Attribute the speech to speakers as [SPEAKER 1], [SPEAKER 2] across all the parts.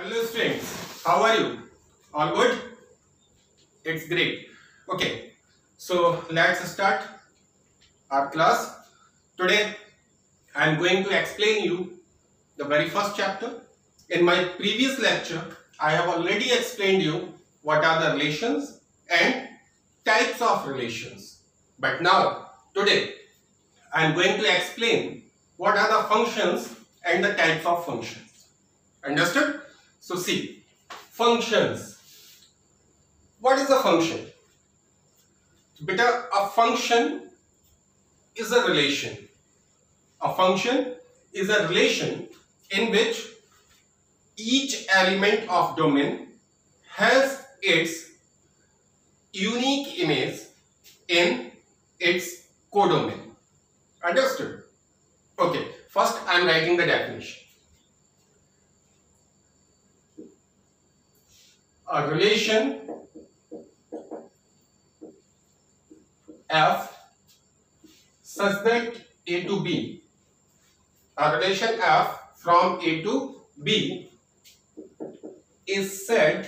[SPEAKER 1] Hello students, how are you? All good? It's great. Okay, so let's start our class. Today I am going to explain you the very first chapter. In my previous lecture, I have already explained you what are the relations and types of relations. But now, today, I am going to explain what are the functions and the types of functions. Understood? So see, functions. What is a function? Beta, a function is a relation. A function is a relation in which each element of domain has its unique image in its codomain. Understood? Okay, first I am writing the definition. A relation F such that A to B, a relation F from A to B is said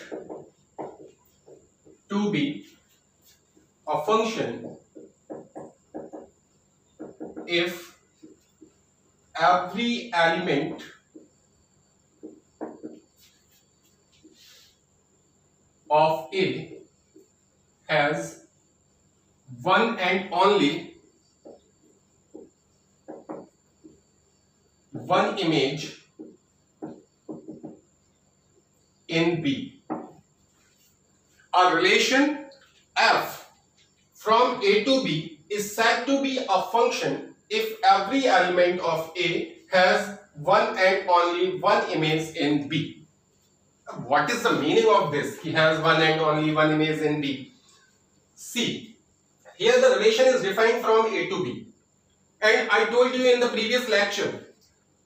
[SPEAKER 1] to be a function if every element of A has one and only one image in B. A relation F from A to B is said to be a function if every element of A has one and only one image in B. What is the meaning of this? He has one and only one image in B. See, here the relation is defined from A to B. And I told you in the previous lecture,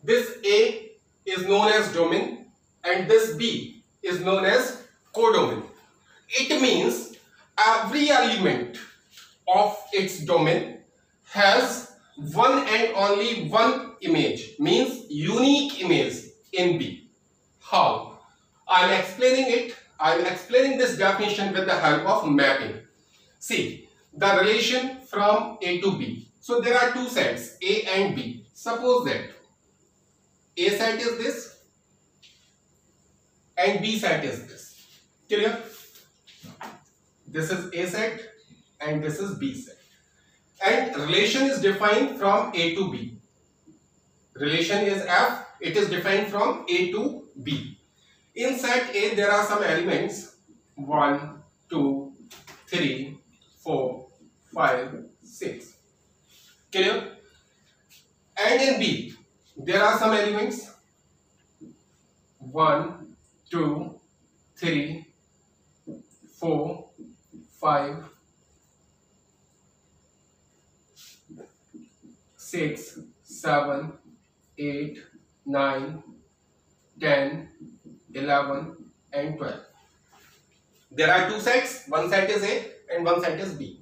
[SPEAKER 1] this A is known as domain and this B is known as codomain. It means every element of its domain has one and only one image, means unique image in B. How? I am explaining it. I am explaining this definition with the help of mapping. See, the relation from A to B. So there are two sets, A and B. Suppose that A set is this and B set is this. Clear? This is A set and this is B set. And relation is defined from A to B. Relation is F. It is defined from A to B. In set A, there are some elements 1, 2, 3, 4, 5, 6. Clear? And in B, there are some elements 1, 2, 3, 4, 5, 6, 7, 8, 9, 10, 11 and 12. There are two sets, one set is A and one set is B.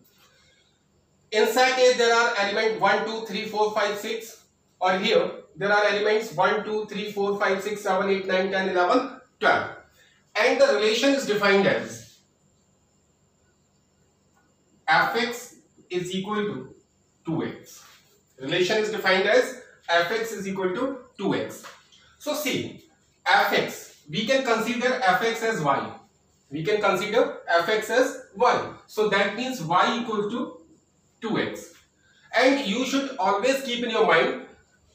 [SPEAKER 1] In set A there are elements 1, 2, 3, 4, 5, 6, or here there are elements 1, 2, 3, 4, 5, 6, 7, 8, 9, 10, 11, 12. And the relation is defined as Fx is equal to 2x. Relation is defined as Fx is equal to 2x. So see, Fx, we can consider Fx as y. We can consider Fx as y. So that means y equals to 2x. And you should always keep in your mind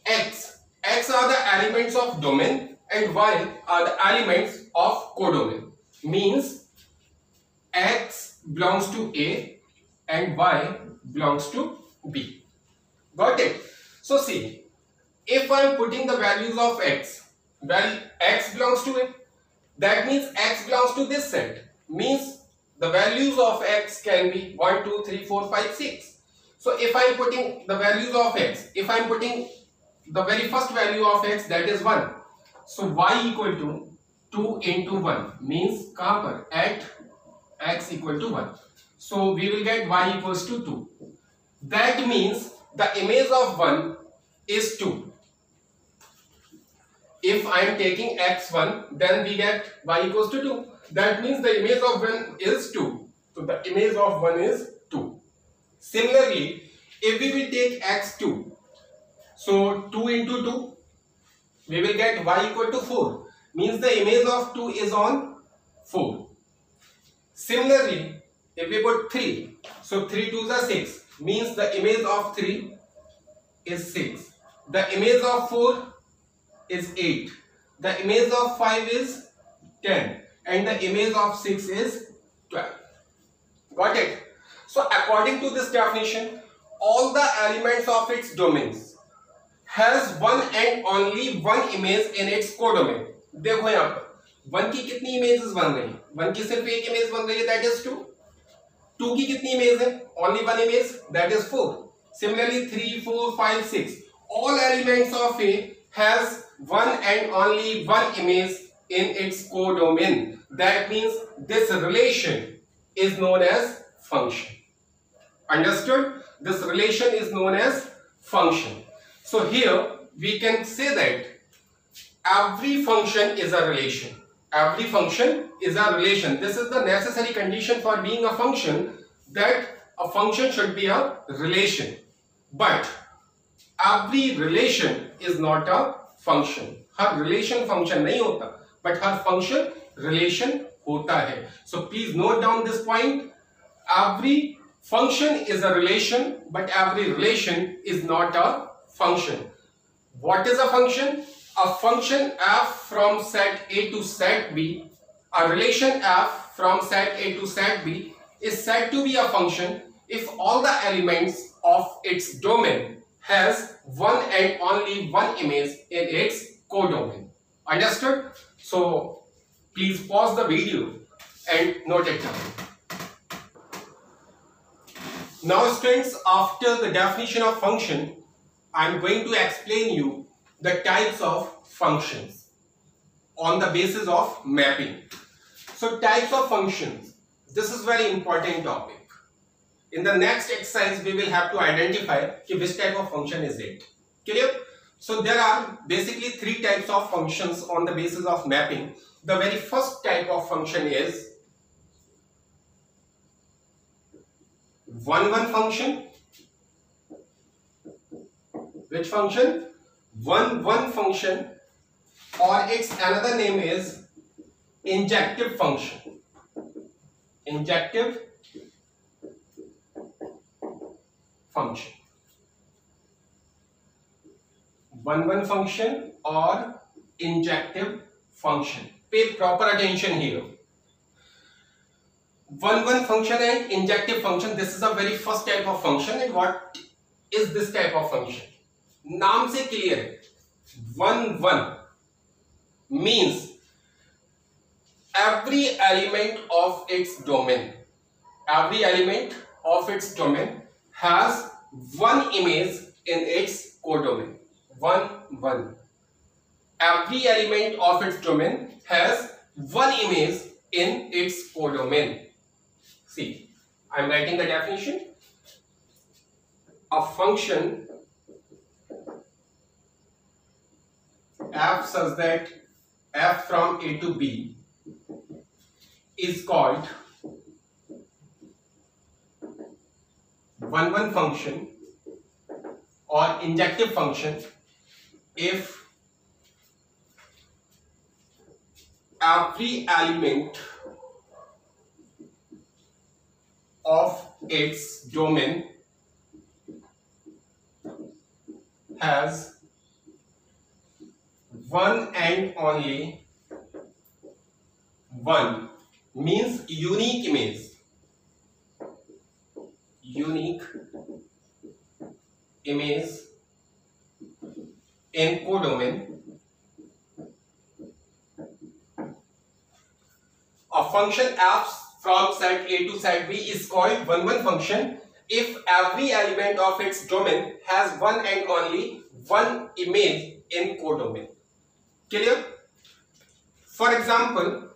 [SPEAKER 1] x. X are the elements of domain and y are the elements of codomain. Means x belongs to A and y belongs to B. Got it? So see, if I am putting the values of x, well, x belongs to A. That means x belongs to this set. Means the values of x can be 1, 2, 3, 4, 5, 6. So if I am putting the values of x, if I am putting the very first value of x, that is 1. So y equal to 2 into 1 means kahan par? At x equal to 1. So we will get y equals to 2. That means the image of 1 is 2. if I am taking x1, then we get y equals to 2. That means the image of 1 is 2. So the image of 1 is 2. Similarly, if we will take x2, so 2 into 2, we will get y equal to 4. Means the image of 2 is on 4. Similarly, if we put 3, so 3 2s are 6. Means the image of 3 is 6. The image of 4 is 8. The image of 5 is 10. And the image of 6 is 12. Got it? So according to this definition, all the elements of its domains has one and only one image in its codomain. देखो यहाँ पर 1 की कितनी images बन रही है? 1 की सिर्फ एक इमेज बन रही है, that is 2. 2 की कितनी इमेज है? Only one image, that is 4. Similarly 3, 4, 5, 6. All elements of A has one and only one image in its codomain. That means this relation is known as function. Understood? This relation is known as function. So here we can say that every function is a relation. Every function is a relation. This is the necessary condition for being a function, that a function should be a relation. But every relation is not a function. Her relation function नहीं होता, but her function relation होता है. So please note down this point. Every function is a relation, but every relation is not a function. What is a function? A function f from set A to set B, a relation f from set A to set B is said to be a function if all the elements of its domain has one and only one image in its codomain. Understood? So please pause the video and note it down. Now students, after the definition of function, I am going to explain you the types of functions on the basis of mapping. So types of functions, this is very important topic. In the next exercise, we will have to identify which type of function is it. Clear? So there are basically 3 types of functions on the basis of mapping. The very first type of function is 1-1 function. Which function? 1-1 function, or its another name is injective function. Injective function. 1-1 function or injective function. Pay proper attention here. 1-1 function and injective function, this is a very first type of function. And what is this type of function? नाम से clear है. 1-1 means every element of its domain, every element of its domain has one image in its codomain. 1-1. Every element of its domain has one image in its codomain. See, I am writing the definition. A function f such that f from A to B is called 1-1 function or injective function if every element of its domain has one and only one, means unique image. Unique image in codomain. A function f from set A to set B is called 1-1 function if every element of its domain has one and only one image in codomain. Clear? For example,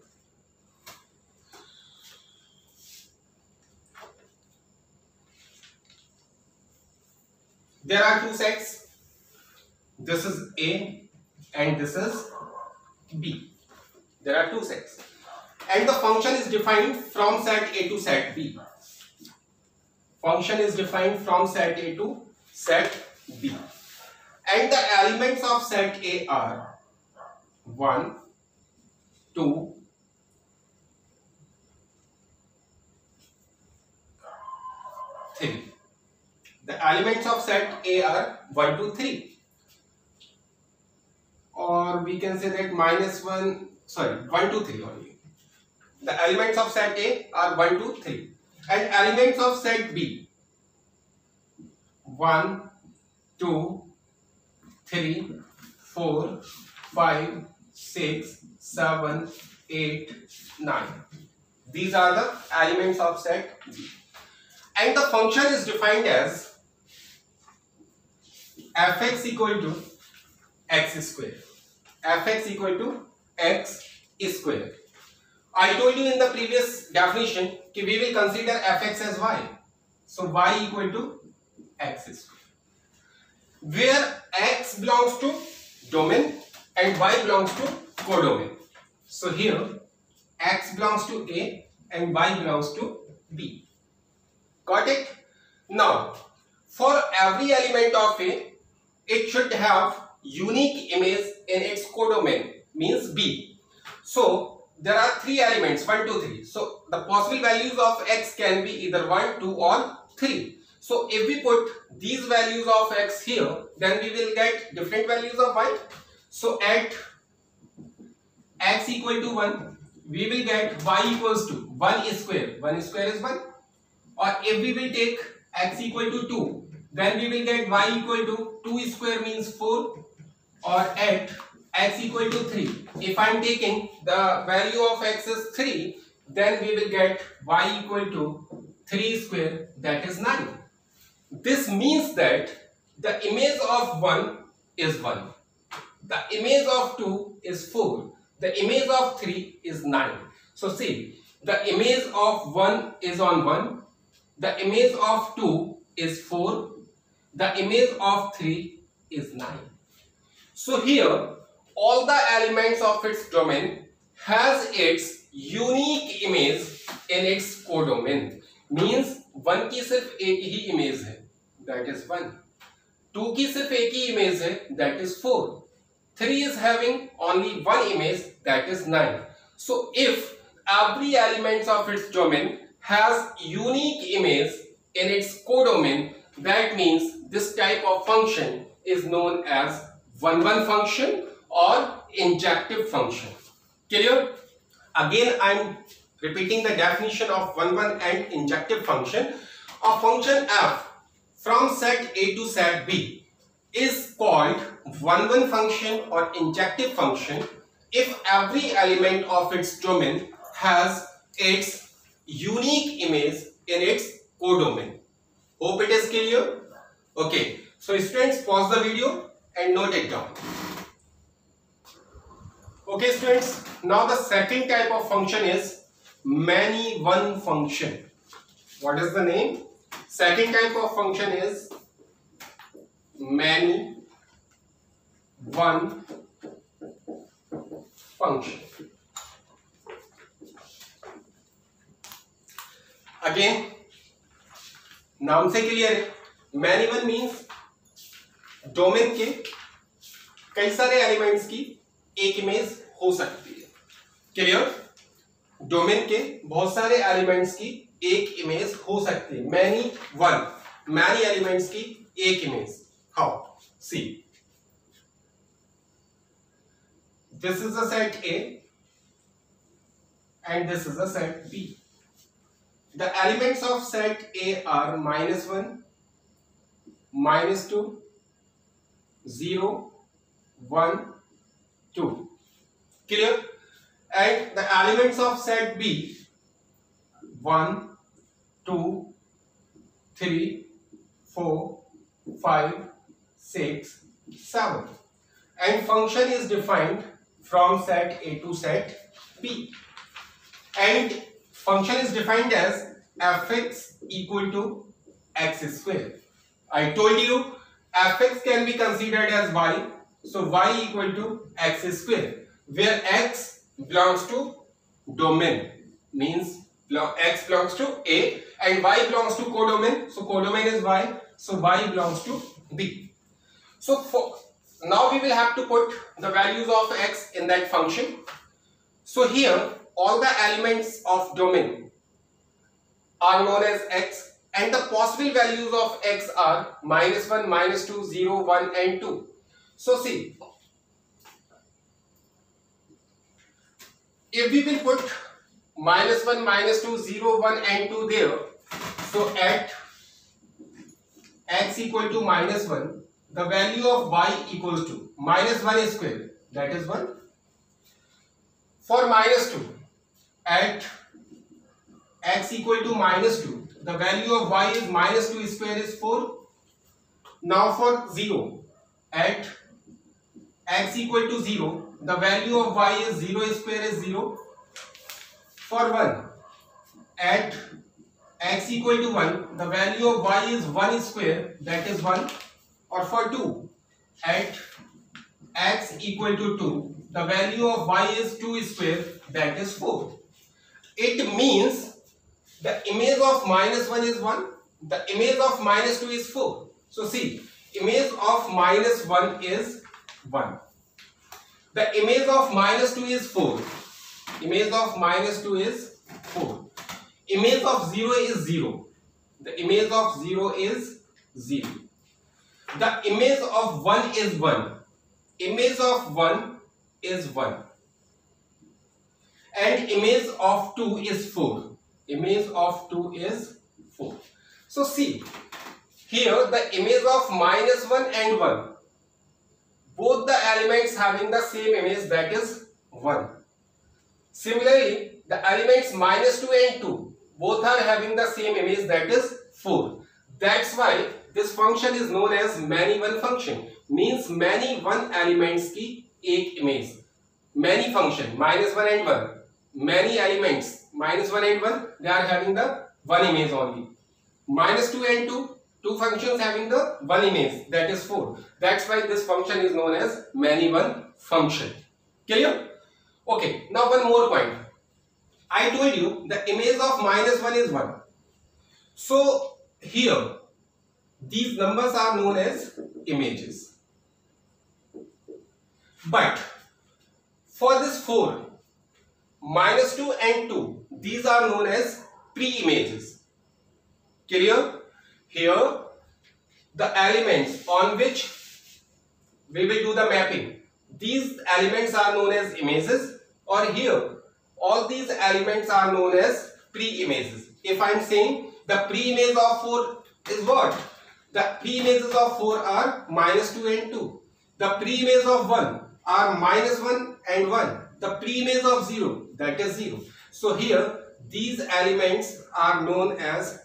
[SPEAKER 1] there are 2 sets. This is A and this is B. There are two sets. And the function is defined from set A to set B. Function is defined from set A to set B. And the elements of set A are 1, 2, 3. The elements of set A are 1, 2, 3. Or we can say that -1, sorry, 1, 2, 3 only. The elements of set A are 1, 2, 3. And elements of set B 1, 2, 3, 4, 5, 6, 7, 8, 9. These are the elements of set B. And the function is defined as fx equal to x square. Fx equal to x square. I told you in the previous definition that we will consider fx as y. So y equal to x square, where x belongs to domain and y belongs to codomain. So here x belongs to A and y belongs to B. Got it? Now, for every element of A, it should have unique image in its codomain, means B. So there are three elements, 1, 2, 3. So the possible values of x can be either 1, 2 or 3. So if we put these values of x here, then we will get different values of y. So at x equal to 1, we will get y equals to 1 square. 1 square is 1. Or if we will take x equal to 2, then we will get y equal to 2 square means 4. Or at x equal to 3, if I am taking the value of x is 3, then we will get y equal to 3 square, that is 9. This means that the image of 1 is 1, the image of 2 is 4, the image of 3 is 9. So see, the image of 1 is on 1, the image of 2 is 4, the image of 3 is 9. So here all the elements of its domain has its unique image in its codomain. Means 1 की सिर्फ एक ही image है, that is 1. 2 की सिर्फ एक ही image है, that is 4. 3 is having only one image, that is 9. So if every element of its domain has unique image in its codomain, that means this type of function is known as 1-1 function or injective function. Clear? Again, I am repeating the definition of 1-1 and injective function. A function f from set A to set B is called 1-1 function or injective function if every element of its domain has its unique image in its codomain. Hope it is clear. Okay, so students, pause the video and note it down. Okay students, now the second type of function is many-one function. What is the name? Second type of function is many-one function. Again, नाम से clear है, many-one means domain के कई सारे elements की एक image हो सकती है. क्लियर? डोमेन के बहुत सारे एलिमेंट्स की एक इमेज हो सकती है. मैनी एलिमेंट्स की एक image. How? See, this is a set A and this is a set B. The elements of set A are -1, -2, 0, 1, 2. Clear? And the elements of set B 1, 2, 3, 4, 5, 6, 7. And function is defined from set A to set B. And function is defined as fx equal to x square. I told you fx can be considered as y So y equal to x square, where x belongs to domain, means x belongs to A and y belongs to codomain. So codomain is y, so y belongs to B. So now we will have to put the values of x in that function. So here all the elements of domain are known as x, and the possible values of x are -1, -2, 0, 1 and 2. So see, if we will put -1, -2, 0, 1 and 2 there, so at x equal to -1, the value of y equals to -1 square, that is 1. For -2, at x equal to -2, the value of y is -2 square is 4. Now for 0, at x equal to 0, the value of y is 0 square is 0. For 1, at x equal to 1, the value of y is 1 square, that is 1. Or for 2, at x equal to 2, the value of y is 2 square, that is 4. It means the image of -1 is 1, the image of -2 is 4. So see, image of -1 is 1. The image of -2 is 4. Image of -2 is 4. Image of 0 is 0. The image of 0 is 0. The image of 1 is 1. Image of 1 is 1. And image of 2 is 4. Image of 2 is 4. So see, here the image of -1 and 1, both the elements having the same image, that is 1. Similarly, the elements -2 and 2, both are having the same image, that is 4. That's why this function is known as many one function, means many one elements की एक image. Many function -1 and 1, many elements -1 and 1, they are having the one image only. -2 and 2, two functions having the one image, that is 4. That's why this function is known as many one function. Clear? Okay, now one more point. I told you the image of -1 is 1. So here these numbers are known as images. But for this 4, -2 and 2, these are known as pre-images. Clear? Here the elements on which we will do the mapping, these elements are known as images, or here all these elements are known as pre-images. If I am saying the pre-image of 4 is what? The pre-images of 4 are -2 and 2. The pre-image of 1 are -1 and 1. The pre-image of 0, that is 0. So here these elements are known as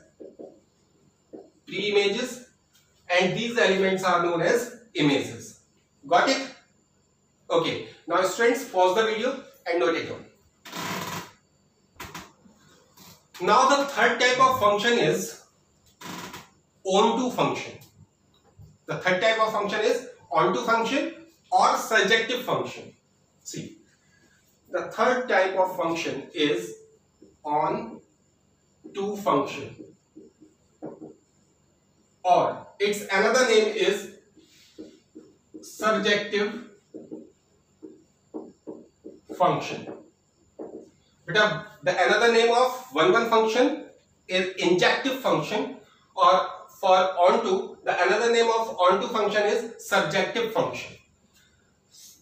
[SPEAKER 1] pre-images and these elements are known as images. Got it? Okay. Now students, pause the video and note it down. Now the third type of function is onto function. The third type of function is onto function or surjective function. See, the third type of function is onto function, or its another name is surjective function. But the another name of one function is injective function, or for onto, the another name of onto function is surjective function.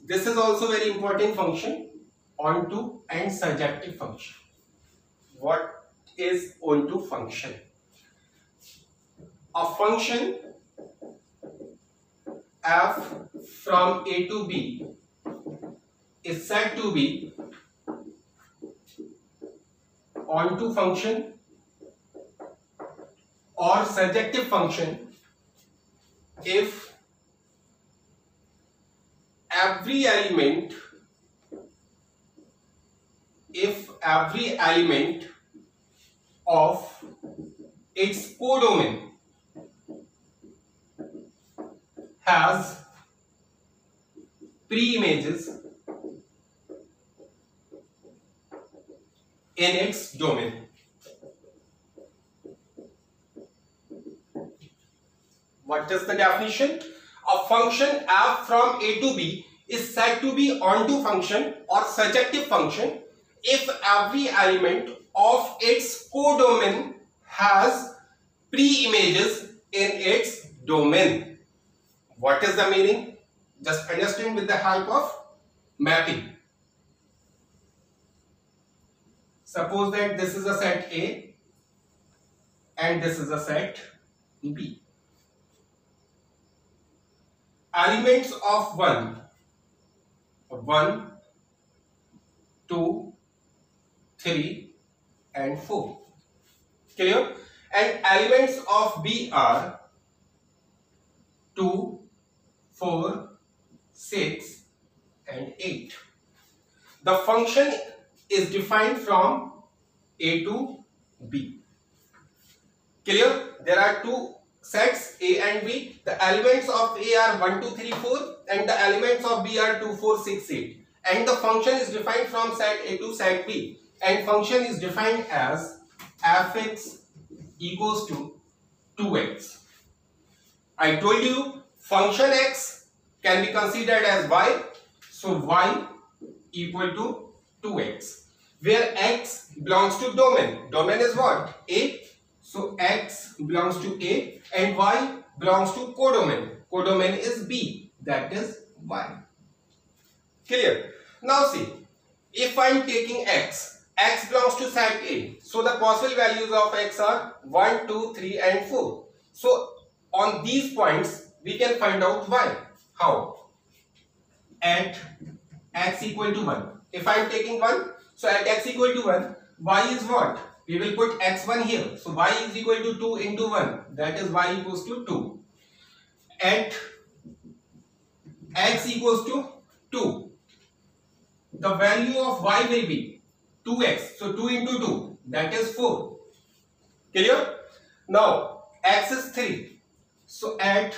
[SPEAKER 1] This is also very important function, onto and surjective function. What is onto function? A function f from A to B is said to be onto function or surjective function if every element of its codomain has pre-images in its domain. What is the definition? A function f from a to b is said to be onto function or surjective function if every element of its codomain has pre-images in its domain. What is the meaning? Just understand with the help of mapping. Suppose that this is a set A and this is a set B. Elements of 1, 2, 3 and 4. Clear? And elements of B are 2, 4, 6 and 8. The function is defined from A to B. Clear? There are two sets A and B. The elements of A are 1, 2, 3, 4 and the elements of B are 2, 4, 6, 8. And the function is defined from set A to set B. And function is defined as fx equals to 2x. I told you function x can be considered as y. So y equal to 2x. Where x belongs to domain. Domain is what? A. So x belongs to A and y belongs to codomain. Codomain is B. That is y. Clear? Now see, if I am taking x belongs to set A. So the possible values of x are 1, 2, 3 and 4. So on these points we can find out y. How? At x equal to 1. If I am taking 1, so at x equal to 1, y is what? We will put x1 here. So y is equal to 2 into 1. That is y equals to 2. At x equals to 2, the value of y will be 2x. So 2 into 2, that is 4. Clear? Now x is 3. So at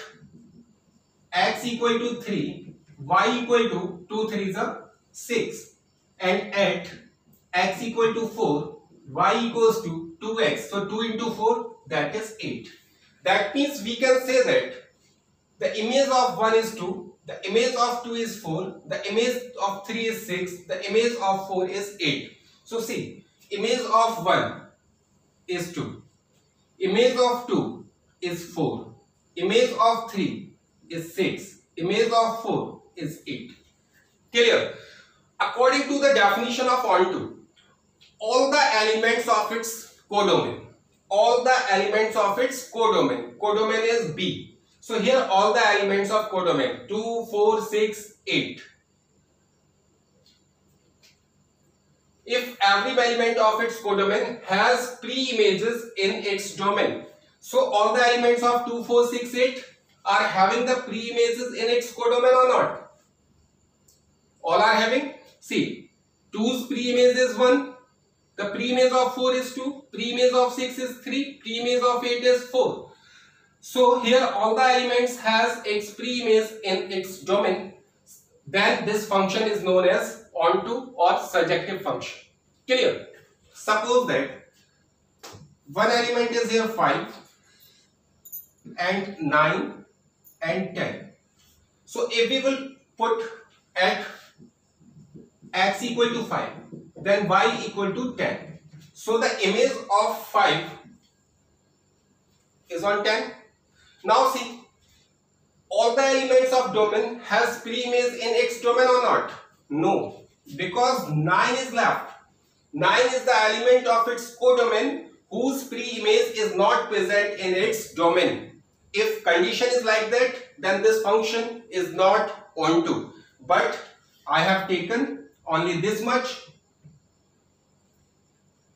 [SPEAKER 1] x equal to 3, y equal to 2 3 is a 6. And at x equal to 4, y equals to 2x. So 2 into 4, that is 8. That means we can say that the image of 1 is 2, the image of 2 is 4, the image of 3 is 6, the image of 4 is 8. So see, image of 1 is 2, image of 2 is 4, image of 3 is 6, image of 4 is 8. Clear? According to the definition of onto, all the elements of its codomain, codomain is B. So here all the elements of codomain 2, 4, 6, 8. If every element of its codomain has pre-images in its domain, so all the elements of 2, 4, 6, 8 are having the pre-images in its codomain or not? All are having. See, 2's pre-image is 1, the pre-image of 4 is 2, pre-image of 6 is 3, pre-image of 8 is 4. So here all the elements has its pre-image in its domain. Then this function is known as onto or surjective function. Clear? Suppose that one element is here 5 and 9 and 10. So if we will put at x equal to 5, then y equal to 10. So the image of 5 is on 10. Now see, all the elements of domain has pre-image in its domain or not? No, because 9 is left. 9 is the element of its codomain whose pre-image is not present in its domain. If condition is like that, then this function is not onto. But I have taken only this much,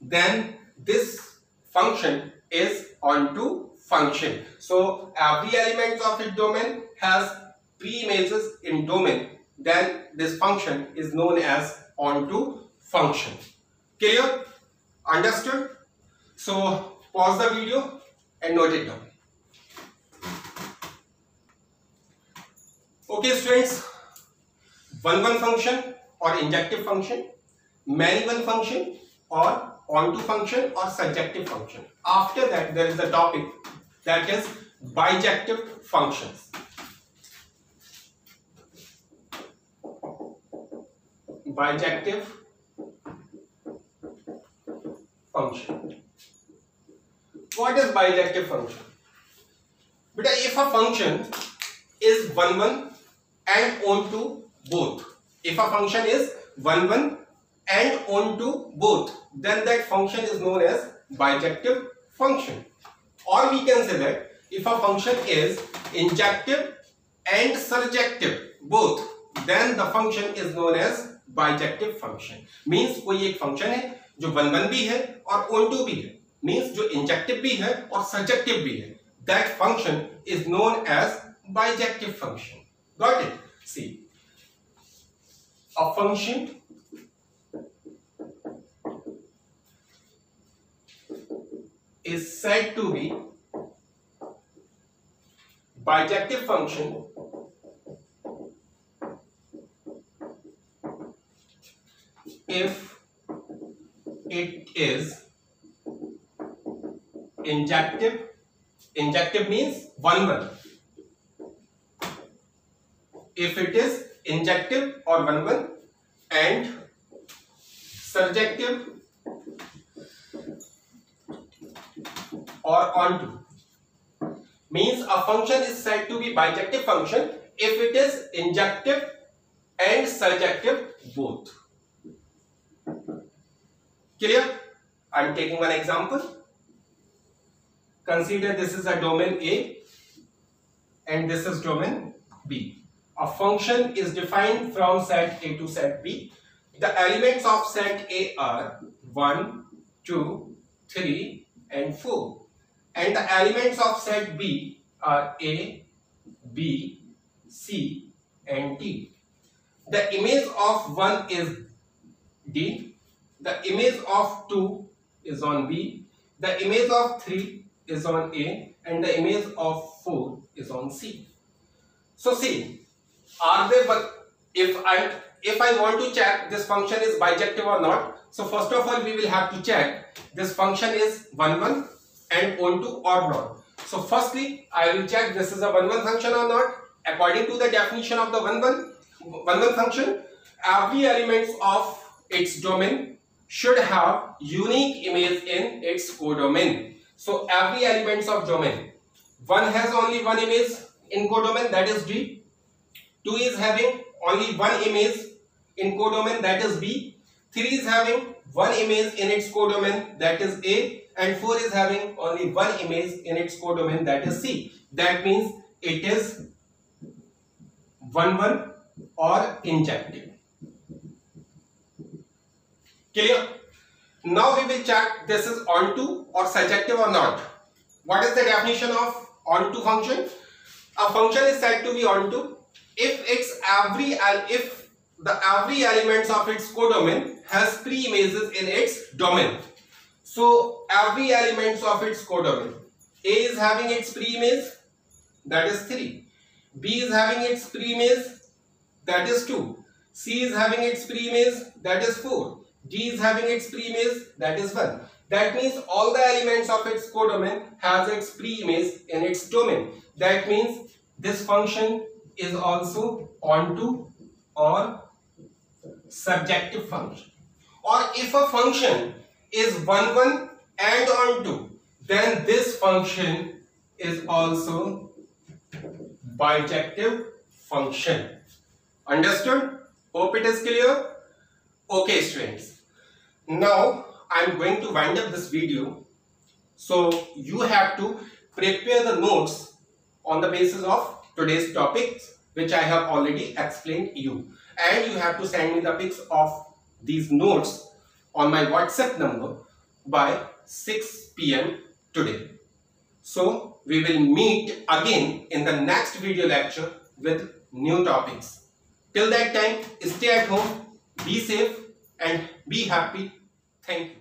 [SPEAKER 1] then this function is onto function. So every element of its domain has pre-images in domain, then this function is known as onto function. Clear? Understood? So pause the video and note it down. Okay students, one function or injective function, many one function or onto function or surjective function. After that there is a topic that is bijective functions. Bijective function. What is bijective function? But if a function is one and onto both, if a function is one and onto both, then that function is known as bijective function. Or we can say that if a function is injective and surjective both, then the function is known as bijective function. Means कोई एक function है जो one भी है और onto भी है, means जो injective भी है और surjective भी है, that function is known as bijective function. Got it? See, a function is said to be bijective function if it is injective. Injective means one. If it is injective or one and surjective or onto, means a function is said to be bijective function if it is injective and surjective both. Clear? I am taking one example. Consider this is a domain A and this is domain B. A function is defined from set A to set B. The elements of set A are 1, 2, 3 and 4. And the elements of set B are A, B, C and D. The image of 1 is D. The image of 2 is on B. The image of 3 is on A and the image of 4 is on C. So see, are they, but if I want to check this function is bijective or not, so first of all we will have to check this function is one and onto or not. So firstly I will check this is a one function or not. According to the definition of the one function, every element of its domain should have unique image in its codomain. So every element of domain, 1 has only one image in codomain, that is D. 2 is having only one image in codomain, that is B. 3 is having one image in its codomain, that is A. And 4 is having only one image in its codomain, that is C. That means it is one or injective. Clear? Now we will check this is onto or surjective or not. What is the definition of onto function? A function is said to be onto if every elements of its codomain has pre-images in its domain. So every elements of its codomain, A is having its pre-image, that is 3. B is having its pre-image, that is 2. C is having its pre-image, that is 4. D is having its pre-image, that is 1. That means all the elements of its codomain has its pre-image in its domain. That means this function is also onto or surjective function. Or if a function is one and onto, then this function is also bijective function. Understood? Hope it is clear. Okay students, now I am going to wind up this video, so you have to prepare the notes on the basis of today's topics which I have already explained you, and you have to send me the pics of these notes on my WhatsApp number by 6 PM today. So we will meet again in the next video lecture with new topics. Till that time, stay at home, be safe and be happy. Thank you.